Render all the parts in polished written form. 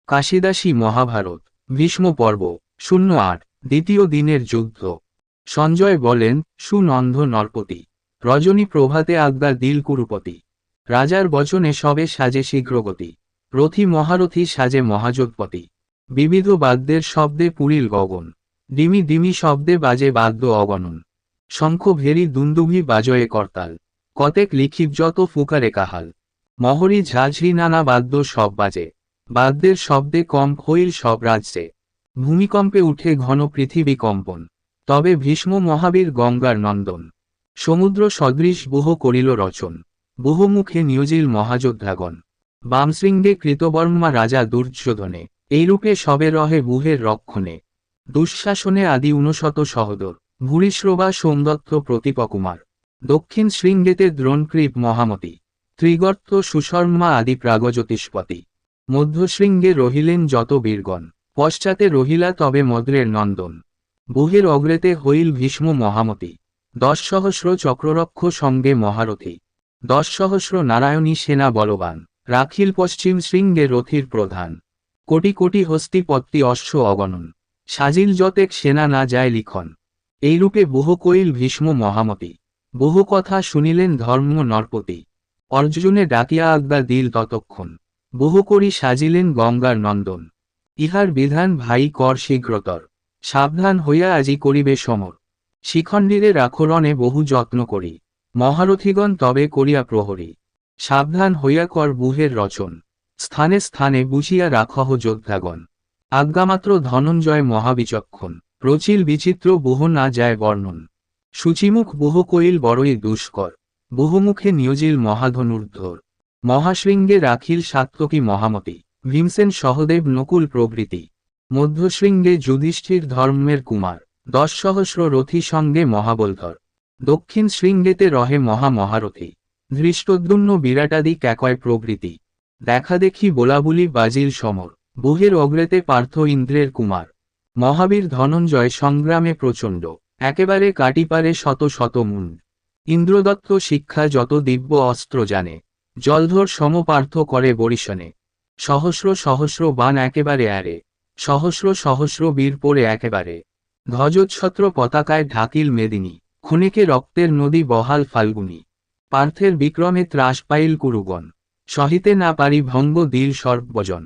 কাশিদাসী মহাভারত ভীষ্ম পর্ব 08 দ্বিতীয় দিনের যুদ্ধ। সঞ্জয় বলেন, সুনন্দ নরপতি রজনী প্রভাতে আজ্ঞা দিল কুরুপতি। রাজার বচনে সবে সাজে শীঘ্রগতি, রথী মহারথী সাজে মহাযোগপতি। বিবিধ বাদ্যের শব্দে পুরীল গগন, ডিমি ডিমি শব্দে বাজে বাদ্য অগণন। শঙ্খ ভেরি দুন্দুভি বাজয়ে করতাল, কতেক লিখিব যত ফুকারে কাহাল। মহরী ঝাঝরি নানা বাদ্য সব বাজে, বাদ্যের শব্দে কম্প হইল সব রাজ্যে। ভূমিকম্পে উঠে ঘন পৃথিবী কম্পন, তবে ভীষ্ম মহাবীর গঙ্গার নন্দন। সমুদ্র সদৃশ বুহ করিল রচন, বহুমুখে নিয়োজিল মহাযোদ্ধাগণ। বামশৃঙ্গে কৃতবর্মা রাজা দুর্যোধনে, এইরূপে সবে রহে বুহের রক্ষণে। দুঃশাসনে আদি 59 সহদর, ভূরিশ্রবা সোমদত্ত প্রতিপকুমার। দক্ষিণ শৃঙ্গেতে দ্রোণকৃপ মহামতি, ত্রিগর্ত সুশর্মা আদি প্রাগজ্যোতিষ্পতি। মধ্যশৃঙ্গে রহিলেন যত বীরগণ, পশ্চাতে রহিলা তবে মদ্রের নন্দন। বুহের অগ্রেতে হইল ভীষ্ম মহামতি, 10 সহস্র চক্ররক্ষ সঙ্গে মহারথী। 10 সহস্র নারায়ণী সেনা বলবান, রাখিল পশ্চিম শৃঙ্গে রথীর প্রধান। কোটি কোটি হস্তিপত্তি অশ্ব অগণন, সাজিল যতেক সেনা না যায় লিখন। এইরূপে বহু কইল ভীষ্ম মহামতি, বহু কথা শুনিলেন ধর্ম নরপতি। অর্জুনে ডাকিয়া আজ্ঞা দিল ততক্ষণ, বহু করি সাজিলেন গঙ্গার নন্দন। ইহার বিধান ভাই কর শীঘ্রতর, সাবধান হইয়া আজি করিবে সমর। শিখণ্ডীরে রাখো রণে বহু যত্ন করি, মহারথীগণ তবে করিয়া প্রহরী। সাবধান হইয়া কর বুহের রচন, স্থানে স্থানে বুঝিয়া রাখহ যোদ্ধাগণ। আজ্ঞামাত্র ধনঞ্জয় মহাবিচক্ষণ, প্রচিল বিচিত্র বহু না যায় বর্ণন। সূচিমুখ বহু কইল বড়ই দুষ্কর, বহুমুখে নিয়োজিল মহাধনুর্ধর। মহাশৃঙ্গে রাখিল সাত্ত্বকী মহামতি, ভীমসেন সহদেব নকুল প্রভৃতি। মধ্যশৃঙ্গে যুধিষ্ঠির ধর্মের কুমার, 10 সহস্র রথী সঙ্গে মহাবলধর। দক্ষিণ শৃঙ্গেতে রহে মহামহারথী, ধৃষ্টদ্যুম্ন বিরাটাদি ক্যাকয় প্রভৃতি। দেখা দেখি বোলাবুলি বাজিল সমর, বুহের অগ্রেতে পার্থ ইন্দ্রের কুমার। মহাবীর ধনঞ্জয় সংগ্রামে প্রচণ্ড, একেবারে কাটিপারে শত শত মুণ্ড। ইন্দ্রদত্ত শিক্ষা যত দিব্য অস্ত্র জানে, জলধর সমপার্থ করে বরিশনে। সহস্র সহস্র বাণ একেবারে আরে, সহস্র সহস্র বীর পড়ে একেবারে। ধ্বজচ্ছত্র পতাকায় ঢাকিল মেদিনী, ক্ষণিকে রক্তের নদী বহাল ফাল্গুনী। পার্থের বিক্রমে ত্রাস পাইল কুরুগণ, সহিতে না পারি ভঙ্গ দিল সর্বজন।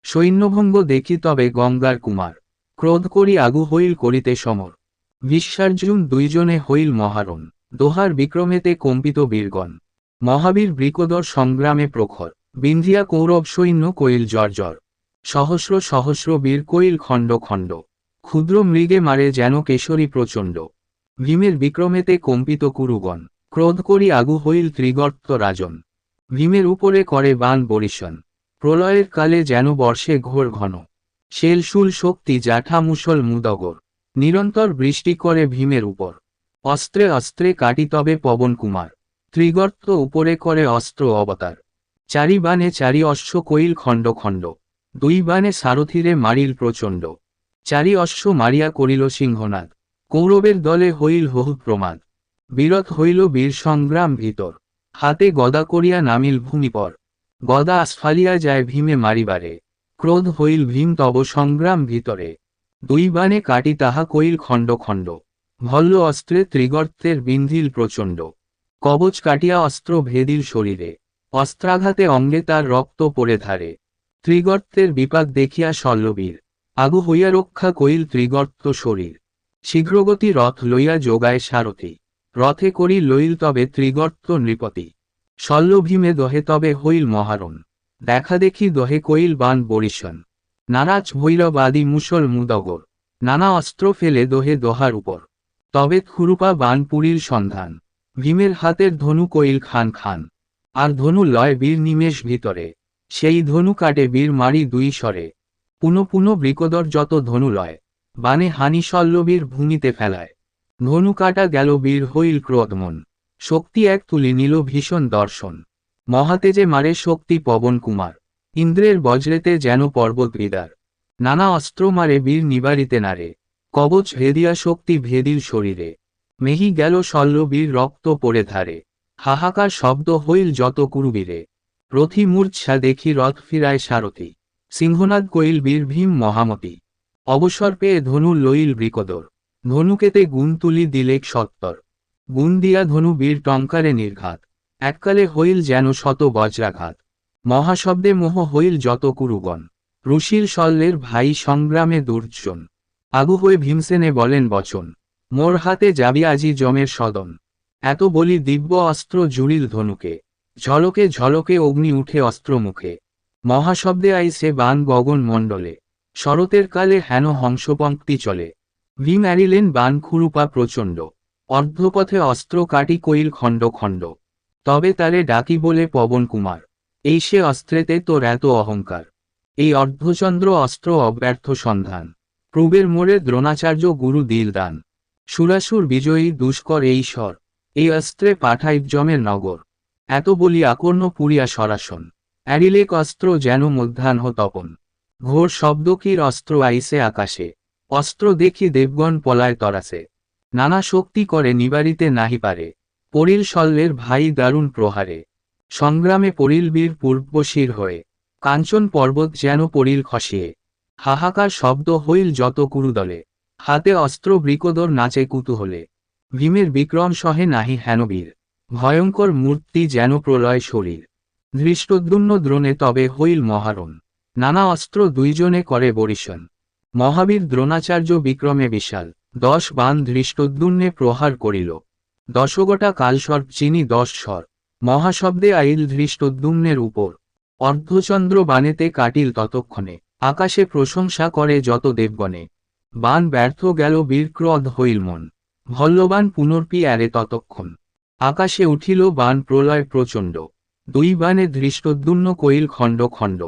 সৈন্যভঙ্গ দেখি তবে গঙ্গার কুমার, ক্রোধ করি আগু হইল করিতে সমর। বিশ্বার্জুন দুইজনে হইল মহারণ, দোহার বিক্রমেতে কম্পিত বীরগণ। মহাবীর বৃকোদর সংগ্রামে প্রখর, বিন্ধিয়া কৌরব সৈন্য কইল জর্জর। সহস্র সহস্র বীর কইল খণ্ড খণ্ড, ক্ষুদ্র মৃগে মারে যেন কেশরী প্রচণ্ড। ভীমের বিক্রমেতে কম্পিত কুরুগণ, ক্রোধ করি আগু হইল ত্রিগর্ত রাজন। ভীমের উপরে করে বাণ বরিশন, প্রলয়ের কালে যেন বর্ষে ঘোর ঘন। শেলশুল শক্তি জাঠা মুসল মুদগর, নিরন্তর বৃষ্টি করে ভীমের উপর। অস্ত্রে অস্ত্রে কাটি তবে পবন কুমার, ত্রিগর্ত উপরে করে অস্ত্র অবতার। চারি বাণে চারি অশ্ব কইল খণ্ড খণ্ড, 2 বাণে সারথিরে মারিল প্রচণ্ড। চারি অশ্ব মারিয়া করিল সিংহনাদ, কৌরবের দলে হইল বহু প্রমাদ। বিরত হইল বীর সংগ্রাম ভিতর, হাতে গদা করিয়া নামিল ভূমিপর। গদা আসফালিয়া যায় ভীমে মারিবারে, ক্রোধ হইল ভীম তব সংগ্রাম ভিতরে। 2 বাণে কাটি তাহা কইল খণ্ড খণ্ড, ভল্ল অস্ত্রে ত্রিগর্তের বিন্ধিল প্রচণ্ড। কবচ কাটিয়া অস্ত্র ভেদিল শরীরে, অস্ত্রাঘাতে অঙ্গে তার রক্ত পড়ে ধারে। ত্রিগর্তের বিপাক দেখিয়া শল্যবীর, আগু হইয়া রক্ষা কইল ত্রিগর্ত শরীর। শীঘ্রগতি রথ লইয়া যোগায় সারথি, রথে করি লইল তবে ত্রিগর্ত নৃপতি। শল্য ভীমে দহে তবে হইল মহারণ, দেখা দেখি দহে কইল বাণ বরিশন। নারাজ ভৈরব আদি মুসল মুদগর, নানা অস্ত্র ফেলে দহে দোহার উপর। তবে খুরুপা বাণ পুরীর সন্ধান, ভীমের হাতের ধনু কইল খান খান। আর ধনু লয় বীর নিমেষ ভিতরে, সেই ধনু কাটে বীর মারি 2 স্বরে। পুনঃ পুনঃ বৃকোদর যত ধনু লয়, বাণে হানি শল্যবীর ভূমিতে ফেলায়। ধনু কাটা গেল বীর হইল ক্রোধমন, শক্তি এক তুলি নিল ভীষণ দর্শন। মহাতেজে মারে শক্তি পবন কুমার, ইন্দ্রের বজ্রেতে যেন পর্বত বিদার। নানা অস্ত্র মারে বীর নিবারিতে নারে, কবচ ভেদিয়া শক্তি ভেদিল শরীরে। মেহি গেল শল্য বীর রক্ত পড়ে ধারে, হাহাকার শব্দ হইল যত কুরুবীরে। রথী মূর্চ্ছা দেখি রথ ফিরায় সারথি, সিংহনাদ কইল বীর ভীম মহামতি অবসর পেয়ে ধনু লইল বৃকদর ধনুকেতে গুণ তুলি দিলেক সত্তর গুণ দিয়া ধনু বীর টঙ্কারে নির্ঘাত এককালে হইল যেন শত বজ্রাঘাত মহাশব্দে মোহ হইল যত কুরুগণ ঋষির শল্যের ভাই সংগ্রামে দুর্জন আগু হয়ে ভীমসেনে বলেন বচন মোর হাতে যাবি আজি জমের সদন এত বলি দিব্য অস্ত্র জুড়িল ধনুকে ঝলকে ঝলকে অগ্নি উঠে অস্ত্র মুখে মহাশব্দে আইসে বান গগন মণ্ডলে শরতের কালে হেন হংসপঙ্ক্তি চলে ভীম এড়িলেন বান খুরুপা প্রচণ্ড অর্ধপথে অস্ত্র কাটি কইল খণ্ড খণ্ড তবে তারে ডাকি বলে পবন কুমার এই সে অস্ত্রেতে তোর এত অহংকার এই অর্ধচন্দ্র অস্ত্র অব্যর্থ সন্ধান প্রবের মোড়ে দ্রোণাচার্য গুরু দিল দান সুরাসুর বিজয়ী দুষ্কর এই স্বর এই অস্ত্রে পাঠাই জমের নগর এত বলি আকর্ণ পুরিয়া সরাসন অ্যারিলেক অস্ত্র যেন মধ্যাহ্ন তপন ঘোর শব্দকীর অস্ত্র আইসে আকাশে অস্ত্র দেখি দেবগণ পলায় তরাসে নানা শক্তি করে নিবারিতে নাহি পারে পরিল শল্যের ভাই দারুণ প্রহারে সংগ্রামে পরিল বীর পূর্বশির হয়ে কাঞ্চন পর্বত যেন পরিল খসিয়ে হাহাকার শব্দ হইল যত কুরুদলে হাতে অস্ত্র বৃকদর নাচে কুতূহলে ভীমের বিক্রম সহে নাহি হেন বীর ভয়ঙ্কর মূর্তি যেন প্রলয় শরীর ধৃষ্টদ্যুম্ন দ্রোণে তবে হইল মহারণ নানা অস্ত্র দুইজনে করে বরিশন মহাবীর দ্রোণাচার্য বিক্রমে বিশাল 10 বাণ ধৃষ্টদ্যুম্নে প্রহার করিল দশগোটা কালসর্প চিনি 10 স্বর মহাশব্দে আইল ধৃষ্টদ্যুম্নের উপর অর্ধচন্দ্র বাণেতে কাটিল ততক্ষণে আকাশে প্রশংসা করে যত দেবগণে বাণ ব্যর্থ গেল বীর ক্রোধ হইল মন ভল্লবান পুনর্পি এরে ততক্ষণ আকাশে উঠিল বাণ প্রলয় প্রচণ্ড দুই বাণে ধৃষ্টদ্যুম্ন কইল খণ্ড খণ্ড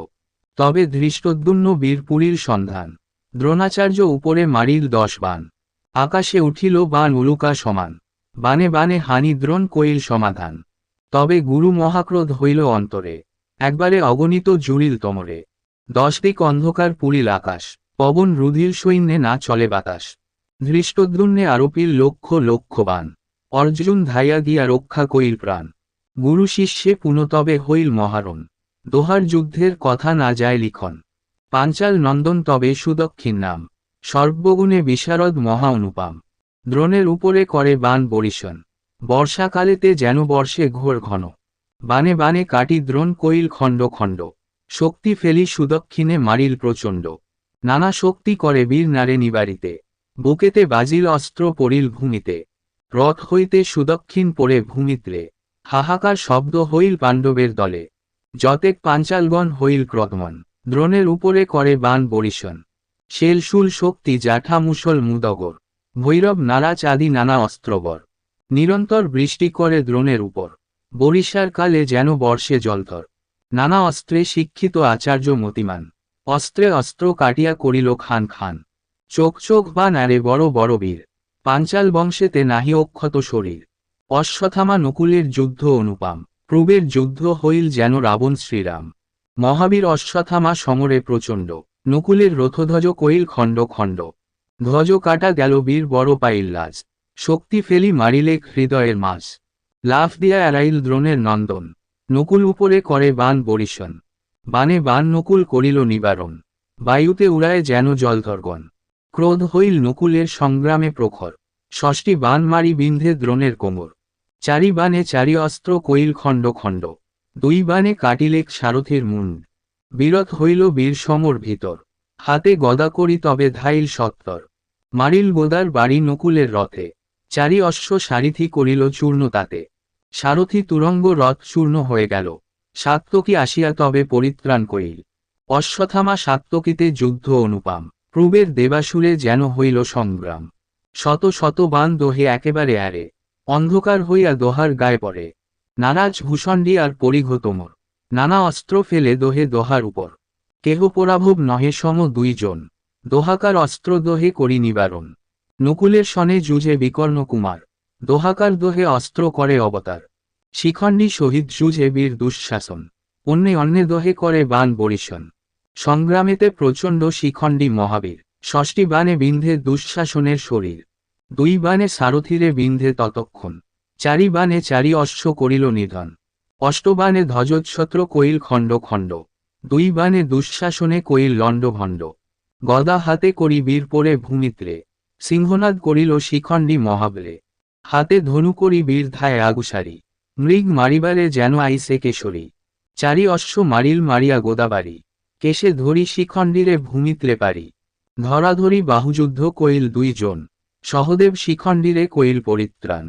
তবে ধৃষ্টদ্যুম্ন বীরপুরীর সন্ধান দ্রোণাচার্য উপরে মারিল 10 বাণ আকাশে উঠিল বাণ উলুকা সমান বাণে বাণে হানি দ্রোণ কইল সমাধান তবে গুরু মহাক্রোধ হইল অন্তরে একবারে অগণিত জুড়িল তোমরে 10 দিক অন্ধকার পুরিল আকাশ পবন রুধির সৈন্যে না চলে বাতাস ধৃষ্টদ্যুম্নে আরোপিল লক্ষ লক্ষ বাণ অর্জুন ধাইয়া গিয়া রক্ষা কইল প্রাণ গুরু শিষ্যে পুনতবে হইল মহারণ দোহার যুদ্ধের কথা না যায় লিখন পাঞ্চাল নন্দন তবে সুদক্ষিণ নাম সর্বগুণে বিশারদ মহা অনুপাম দ্রোণের উপরে করে বাণ বরিশন বর্ষাকালেতে যেন বর্ষে ঘোর ঘন বাণে বাণে কাটি দ্রোণ কইল খণ্ড খণ্ড শক্তি ফেলি সুদক্ষিণে মারিল প্রচণ্ড নানা শক্তি করে বীর নারে নিবারিতে বুকেতে বাজিল অস্ত্র পড়িল ভূমিতে রথ হইতে সুদক্ষিণ পড়ে ভূমিত্রে হাহাকার শব্দ হইল পাণ্ডবের দলে যতেক পাঞ্চালগণ হইল ক্রদমন দ্রোণের উপরে করে বাণ বরিশন শেলশুল শক্তি জাঠা মুসল মুদগর ভৈরব নারাজ আদি নানা অস্ত্রবর নিরন্তর বৃষ্টি করে দ্রোণের উপর বরিশার কালে যেন বর্ষে জলধর নানা অস্ত্রে শিক্ষিত আচার্য মতিমান অস্ত্রে অস্ত্র কাটিয়া করিল খান খান চোখ চোখ বাণ আরে বড় বড় বীর পাঞ্চাল বংশেতে নাহি অক্ষত শরীর অশ্বত্থামা নকুলের যুদ্ধ অনুপাম প্রবের যুদ্ধ হইল যেন রাবণ শ্রীরাম মহাবীর অশ্বত্থামা সমরে প্রচণ্ড নকুলের রথধ্বজ কইল খণ্ড খণ্ড ধ্বজ কাটা গেল বীর বড় পাইল লাজ শক্তি ফেলি মারিলেক হৃদয়ের মাঝ লাফ দিয়া এড়াইল দ্রোণের নন্দন নকুল উপরে করে বাণ বরিশন বাণে বাণ নকুল করিল নিবারণ বায়ুতে উড়ায় যেন জলধরগণ ক্রোধ হইল নকুলের সংগ্রামে প্রখর 6টি বাণ মারি বিন্ধে দ্রোণের কোমর 4 বাণে 4 অস্ত্র কইল খণ্ড খণ্ড 2 বাণে কাটিলেক সারথীর মুন্ড বিরত হইল বীর সমর ভিতর হাতে গদা করি তবে ধাইল সত্তর মারিল গোদার বাড়ি নকুলের রথে 4 অশ্ব সারিথি করিল চূর্ণ তাতে সারথি তুরঙ্গ রথ চূর্ণ হয়ে গেল সাত্তকী আসিয়া তবে পরিত্রাণ কইল অশ্বত্থামা সাত্তকীতে যুদ্ধ অনুপাম প্রবের দেবাসুরে যেন হইল সংগ্রাম শত শত বাণ দোহে একেবারে আরে অন্ধকার হইয়া দোহার গায়ে পড়ে নারাজ ভূষণ্ডী আর পরিঘ তোমর নানা অস্ত্র ফেলে দোহে দোহার উপর কেহ পরাভব নহে সম 2 জন দোহাকার অস্ত্র দোহে করি নিবারণ নকুলের সনে যুঝে বিকর্ণ কুমার দোহাকার দোহে অস্ত্র করে অবতার শিখণ্ডী শহীদ যুঝে বীর দুঃশাসন অন্যে অন্যে দোহে করে বাণ বরিশন সংগ্রামেতে প্রচণ্ড শিখণ্ডী মহাবীর 6টি বাণে বিন্ধে দুঃশাসনের শরীর 2 বাণে সারথিরে বিন্ধে ততক্ষণ 4 বাণে 4 অশ্ব করিল নিধন 8 বাণে ধ্বজচ্ছত্র কইল খণ্ড খণ্ড দুই বানে দুঃশাসনে কইল লণ্ডভণ্ড। গদা হাতে করি বীর পরে ভূমিত্রে, সিংহনাদ করিল শিখণ্ডী মহাবলে। হাতে ধনু করি বীর ধায় আগুসারি, মৃগ মারিবারে যেন আইসে কেশরী। চারি অশ্ব মারিল মারিয়া গোদাবাড়ি, কেশে ধরি শিখণ্ডীরে ভূমিত্রে পারি। ধরাধরি বাহুযুদ্ধ কইল দুইজন, সহদেব শিখণ্ডীরে কইল পরিত্রাণ।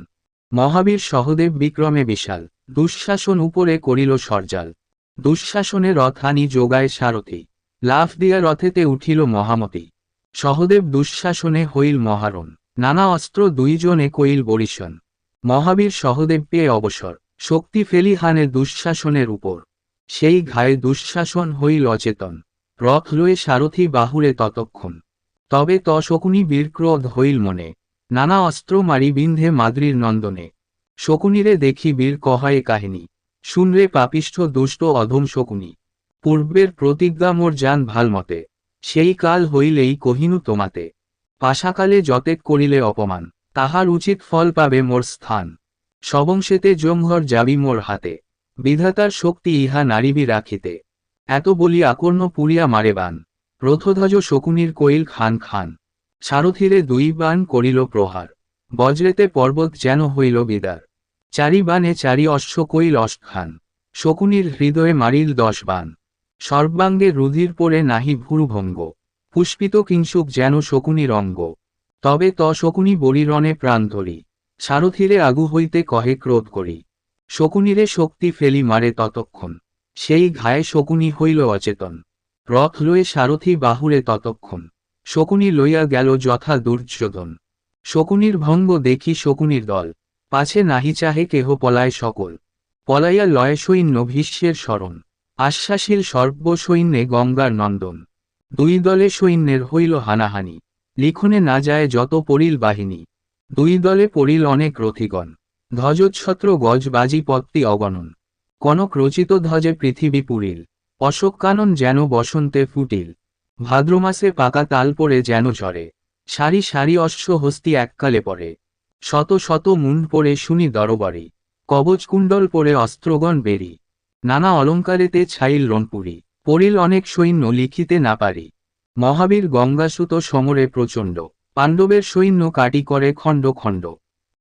মহাবীর সহদেব বিক্রমে বিশাল, দুঃশাসন উপরে করিল সরজাল। দুঃশাসনে রথ হানি যোগায় সারথি, লাফ দিয়া রথেতে উঠিল মহামতি। সহদেব দুঃশাসনে হইল মহারণ, নানা অস্ত্র দুইজনে কইল বরিশন। মহাবীর সহদেব পেয়ে অবসর, শক্তি ফেলি হানে দুঃশাসনের উপর। সেই ঘায়ে দুঃশাসন হইল অচেতন, রথ লয়ে সারথি বাহুরে ততক্ষণ। তবে শকুনি বীর ক্রোধ হইল মনে, নানা অস্ত্র মারি বিন্ধে মাদ্রির নন্দনে। শকুনিরে দেখি বীর কহায়ে কাহিনী, শুনরে পাপিষ্ঠ দুষ্ট অধম শকুনি। পূর্বের প্রতিজ্ঞা মোর জান ভালমতে, সেই কাল হইলেই কহিনু তোমাতে। পাশাকালে যতেক করিলে অপমান, তাহার উচিত ফল পাবে মোর স্থান। সবংশেতে জমঘর যাবি মোর হাতে, বিধাতার শক্তি ইহা নারিবি রাখিতে। এত বলি আকর্ণ পুরিয়া মারে বান, রথধ্বজ শকুনির কইল খান খান। সারথিরে দুই বান করিল প্রহার, বজ্রেতে পর্বত যেন হইল বিদার। চারি বানে চারি অশ্ব কইল অষ্টখান, শকুনির হৃদয়ে মারিল 10 বান। সর্বাঙ্গে রুধির পরে নাহি ভুরুভঙ্গ, পুষ্পিত কিংসুক যেন শকুনির অঙ্গ। তবে শকুনি বরিরণে প্রাণ ধরি, সারথিরে আগু হইতে কহে ক্রোধ করি। শকুনিরে শক্তি ফেলি মারে ততক্ষণ, সেই ঘায়ে শকুনি হইল অচেতন। রথ লয়ে সারথি বাহুরে ততক্ষণ, শকুনি লইয়া গেল যথা দুর্যোধন। শকুনির ভঙ্গ দেখি শকুনির দল, পাছে নাহি চাহে কেহ পলায় সকল। পলাইয়া লয় সৈন্য ভীষ্মের শরণ, আশ্বাসীল সর্বসৈন্যে গঙ্গার নন্দন। দুই দলে সৈন্যের হইল হানাহানি, লিখনে না যায় যত পড়িল বাহিনী। দুই দলে পড়িল অনেক রথিগণ, ধ্বজচ্ছত্র গজ বাজি পত্তি অগণন। কনক রচিত ধ্বজে পৃথিবী পুরিল, অশোক কানন যেন বসন্তে ফুটিল। ভাদ্রমাসে পাকা তাল পড়ে যেন ঝরে, সারি সারি অশ্ব হস্তি এককালে পড়ে। শত শত মুন্ড পড়ে শুনি দরবারি, কবচ কুণ্ডল পড়ে অস্ত্রগণ বেরি। নানা অলঙ্কারেতে ছাইল রণপুরী, পড়িল অনেক সৈন্য লিখিতে না পারি। মহাবীর গঙ্গাসুত সমরে প্রচণ্ড, পাণ্ডবের সৈন্য কাটি করে খণ্ড খণ্ড।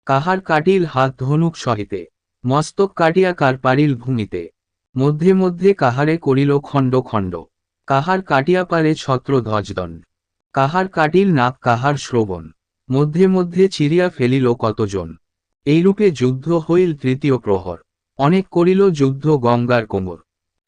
কাহার কাটিল হাত ধনুক সহিতে, মস্তক কাটিয়া কার পারিল ভূমিতে। মধ্যে মধ্যে কাহারে করিল খণ্ড খণ্ড, কাহার কাটিয়া পারে ছত্র ধ্বজদণ্ড। কাহার কাটিল নাক কাহার শ্রবণ, মধ্যে মধ্যে চিরিয়া ফেলিল কতজন। এইরূপে যুদ্ধ হইল তৃতীয় প্রহর, অনেক করিল যুদ্ধ গঙ্গার কোমর।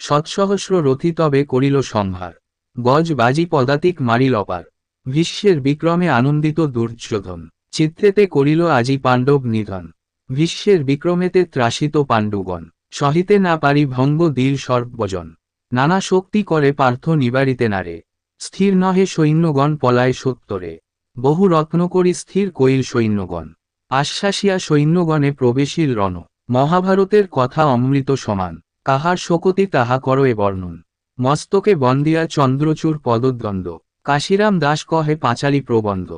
শতসহস্র রথি তবে করিল সংহার, গজ বাজি পদাতিক মারিল অপার। ভীষ্মের বিক্রমে আনন্দিত দুর্যোধন, চিত্রেতে করিল আজি পাণ্ডব নিধন। ভীষ্মের বিক্রমেতে ত্রাসিত পাণ্ডুগণ, সহিতে না পারি ভঙ্গ দিল সর্বজন। নানা শক্তি করে পার্থ নিবারিতে নারে, স্থির নহে সৈন্যগণ পলায় সত্তরে। বহু রত্ন করি স্থির কইল সৈন্যগণ, আশ্বাসিয়া সৈন্যগণে প্রবেশিল রণ। মহাভারতের কথা অমৃত সমান, কাহার শোকতি তাহা করো এ বর্ণন। মস্তকে বন্দিয়া চন্দ্রচূড় পদদ্বন্দ্ব, কাশিরাম দাস কহে পাঁচালী প্রবন্ধ।